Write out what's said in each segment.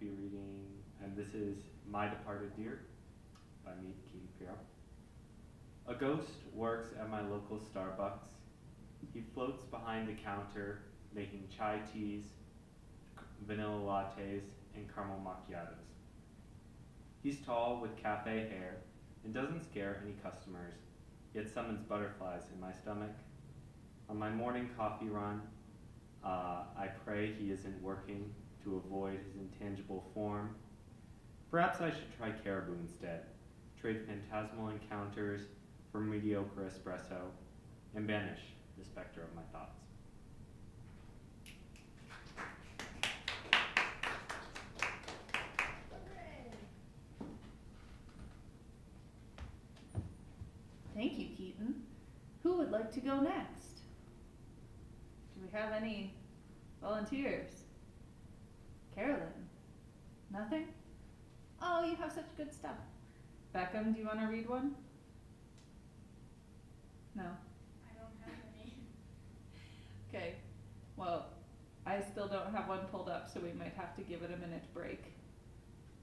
be reading, and this is My Departed Dear by me, Keaton Pirro. A ghost works at my local Starbucks. He floats behind the counter, making chai teas, vanilla lattes, and caramel macchiatos. He's tall with cafe hair and doesn't scare any customers, yet summons butterflies in my stomach. On my morning coffee run, I pray he isn't working to avoid his intangible form. Perhaps I should try caribou instead, trade phantasmal encounters for mediocre espresso, and banish the specter of my thoughts. Thank you, Keaton. Who would like to go next? Do we have any volunteers? Carolyn? Nothing? Oh, you have such good stuff. Beckham, do you want to read one? No? I don't have any. Okay. Well, I still don't have one pulled up, so we might have to give it a minute break.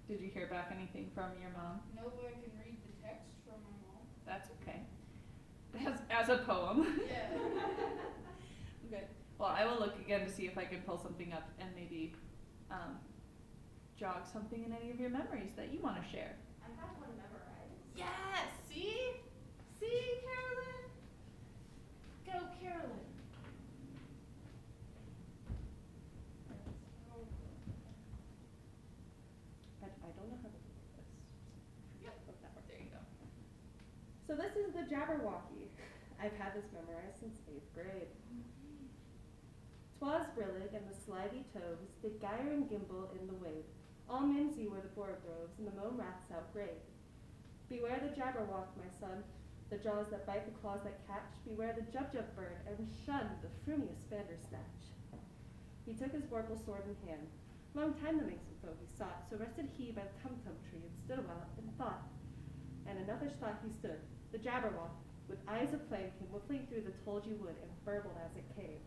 Did you hear back anything from your mom? No, but I can read the text from my mom. That's okay. As a poem. Yeah. Okay. Well, I will look again to see if I can pull something up and maybe jog something in any of your memories that you want to share. I have one memorized. Yes! See? See, Carolyn? Go, Carolyn. I don't know how to do this. Yep. Oh, that worked. There you go. So this is the Jabberwocky. I've had this memorized since 8th grade. Twas brillig and the slithy toves did gyre and gimble in the wave. All mimsy were the borogoves, and the mome rats outgrave. Beware the Jabberwock, my son, the jaws that bite, the claws that catch. Beware the Jubjub bird, and shun the frumious Bandersnatch. He took his vorpal sword in hand. Long time the minxen foe he sought, so rested he by the tum-tum tree, and stood awhile in thought. And another thought he stood, the Jabberwock, with eyes of flame, came whiffling through the tulgey wood, and burbled as it came.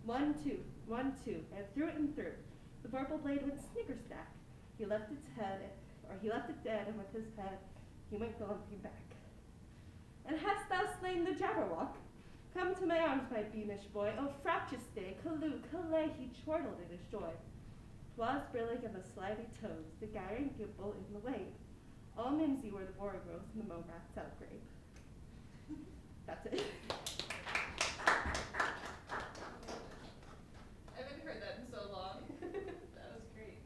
1, 2, 1, 2, and through it and through. The vorpal blade went snickerstack. He left its head, or he left it dead, and with his head he went galumphing back. And hast thou slain the Jabberwock? Come to my arms, my beamish boy. Oh, fractious day, calloo, callay, he chortled in his joy. 'Twas brillig and the slithy toves, the gyre and gimble in the wave. All mimsy were the borogoves, and the mome rats outgrabe. That's it. I haven't heard that in so long. That was great.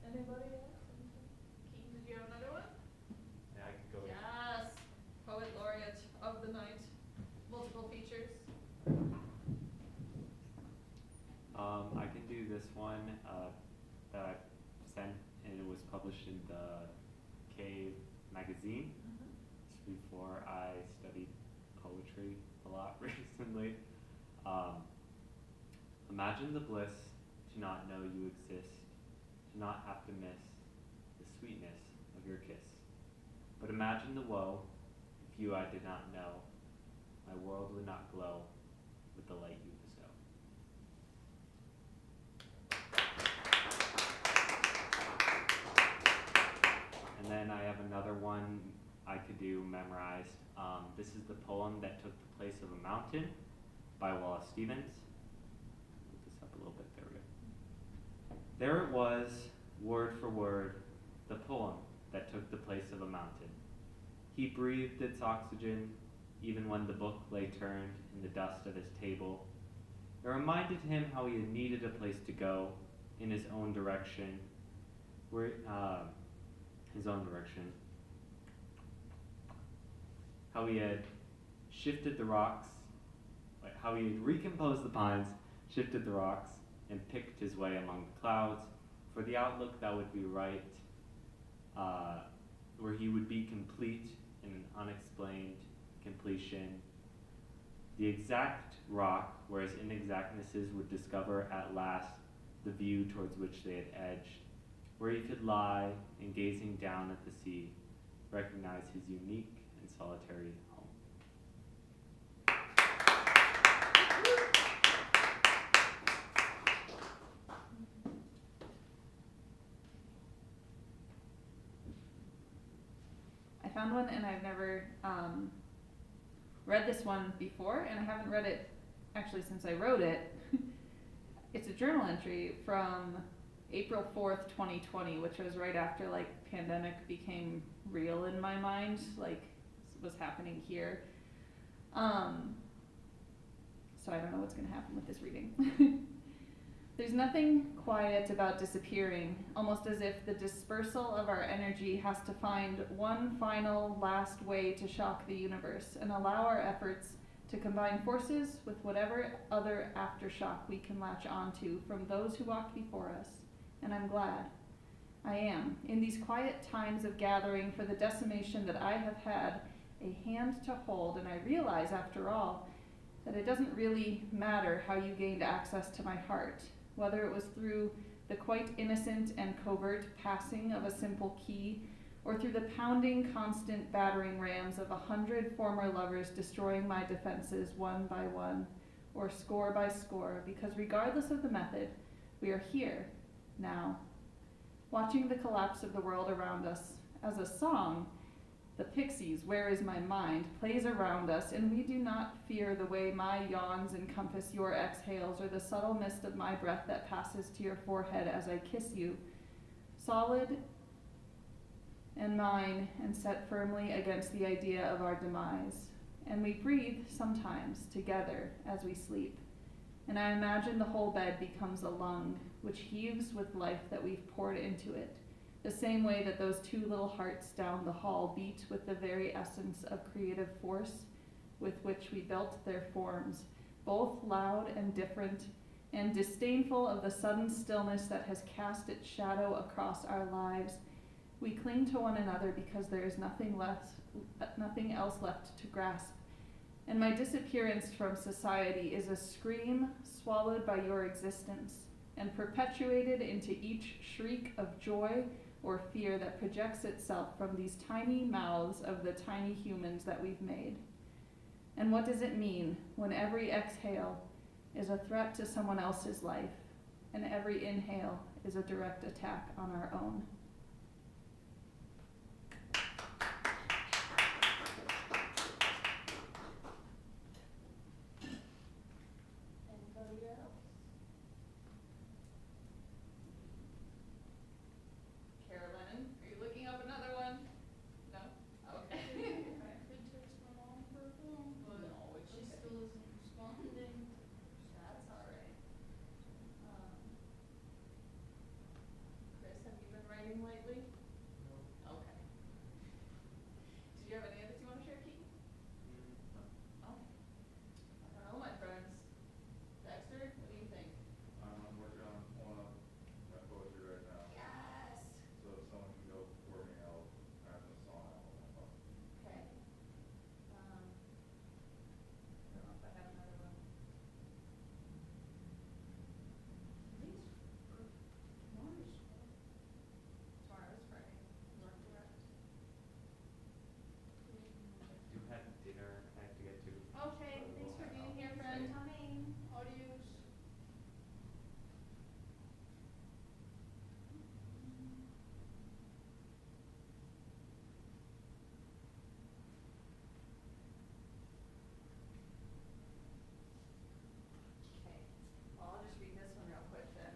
Anybody else? Keaton, did you have another one? Yeah, I could go. Yes. Poet laureate of the night. Multiple features. I can do this one that I sent, and it was published in the Cave magazine. Just before I studied poetry a lot recently. Imagine the bliss to not know you exist, to not have to miss the sweetness of your kiss. But imagine the woe if you I did not know, my world would not glow with the light you bestow. And then I have another one I could do memorized. This is the poem that took the place of a mountain by Wallace Stevens. Put this up a little bit, there we go. There it was, word for word, the poem that took the place of a mountain. He breathed its oxygen, even when the book lay turned in the dust of his table. It reminded him how he had needed a place to go in his own direction, how he had shifted the rocks, how he had recomposed the pines, shifted the rocks, and picked his way among the clouds for the outlook that would be right, where he would be complete in an unexplained completion. The exact rock, where his inexactnesses would discover at last the view towards which they had edged, where he could lie and gazing down at the sea, recognize his unique and solitary home. found one, and I've never read this one before, and I haven't read it actually since I wrote it. It's a journal entry from April 4th, 2020, which was right after like pandemic became real in my mind, like was happening here. So I don't know what's going to happen with this reading. There's nothing quiet about disappearing, almost as if the dispersal of our energy has to find one final last way to shock the universe and allow our efforts to combine forces with whatever other aftershock we can latch onto from those who walked before us. And I'm glad. I am, in these quiet times of gathering for the decimation that I have had a hand to hold, and I realize, after all, that it doesn't really matter how you gained access to my heart, whether it was through the quite innocent and covert passing of a simple key, or through the pounding, constant battering rams of 100 former lovers destroying my defenses one by one, or score by score, because regardless of the method, we are here, now, watching the collapse of the world around us as a song. The Pixies' Where Is My Mind plays around us, and we do not fear the way my yawns encompass your exhales, or the subtle mist of my breath that passes to your forehead as I kiss you, solid and mine, and set firmly against the idea of our demise. And we breathe sometimes together as we sleep, and I imagine the whole bed becomes a lung, which heaves with life that we've poured into it, the same way that those two little hearts down the hall beat with the very essence of creative force with which we built their forms, both loud and different, and disdainful of the sudden stillness that has cast its shadow across our lives. We cling to one another because there is nothing else left to grasp. And my disappearance from society is a scream swallowed by your existence and perpetuated into each shriek of joy or fear that projects itself from these tiny mouths of the tiny humans that we've made. And what does it mean when every exhale is a threat to someone else's life, and every inhale is a direct attack on our own? Anybody else? Carolyn, are you looking up another one? No? Okay. I could text my mom for a phone, but No, it's she okay. still isn't responding. That's all right. Chris, have you been writing lately? No. Okay. Did you have any others you want to share, Keaton? No. Oh. I don't know, my friends. Dexter, what do you think? I'm working on one of my poetry right now. Yes. So if someone can go for me, I'll have the song out on my phone. Okay. I don't know if I have another one. These for tomorrow's school. Tomorrow's Friday. Work direct. Do have dinner I have to get to. Okay, So thanks we'll for hang being out. here, friend. Coming. Adios. Okay. Well, I'll just read this one real quick then.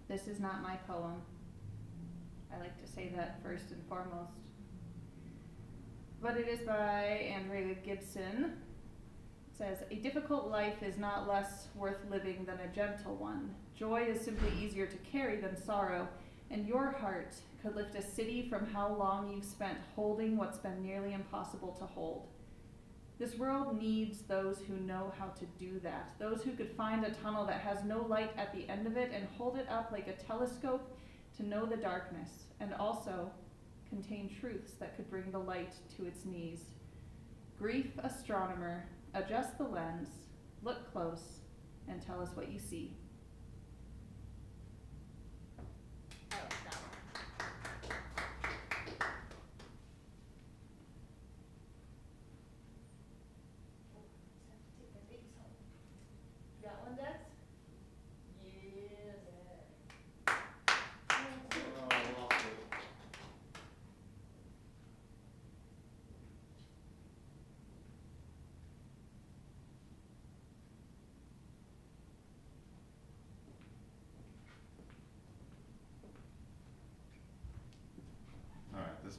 This is not my poem. I like to say that first and foremost. But it is by Andrea Gibson. It says, "A difficult life is not less worth living than a gentle one. Joy is simply easier to carry than sorrow, and your heart could lift a city from how long you've spent holding what's been nearly impossible to hold. This world needs those who know how to do that, those who could find a tunnel that has no light at the end of it and hold it up like a telescope to know the darkness, and also contain truths that could bring the light to its knees. Grief astronomer, adjust the lens, look close, and tell us what you see." I like that one. Take my babies home. You got one, Dex? Yes. Oh, I lost it.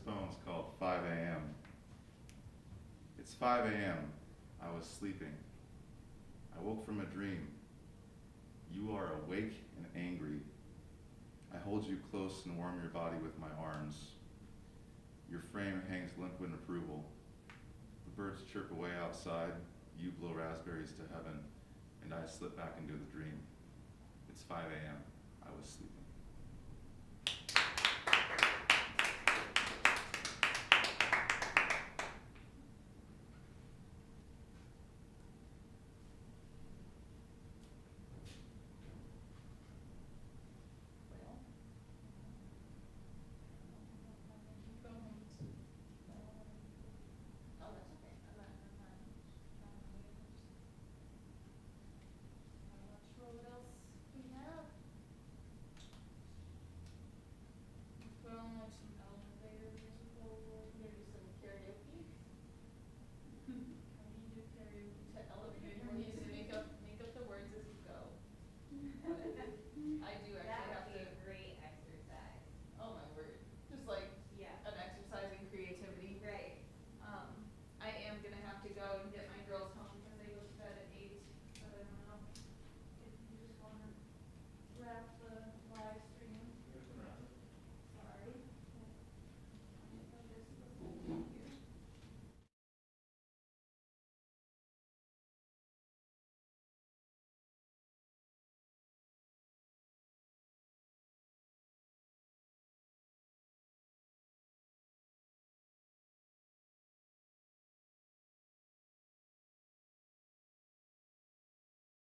poem's called 5 a.m. It's 5 a.m. I was sleeping. I woke from a dream. You are awake and angry. I hold you close and warm your body with my arms. Your frame hangs limp in approval. The birds chirp away outside. You blow raspberries to heaven, and I slip back into the dream. It's 5 a.m. I was sleeping.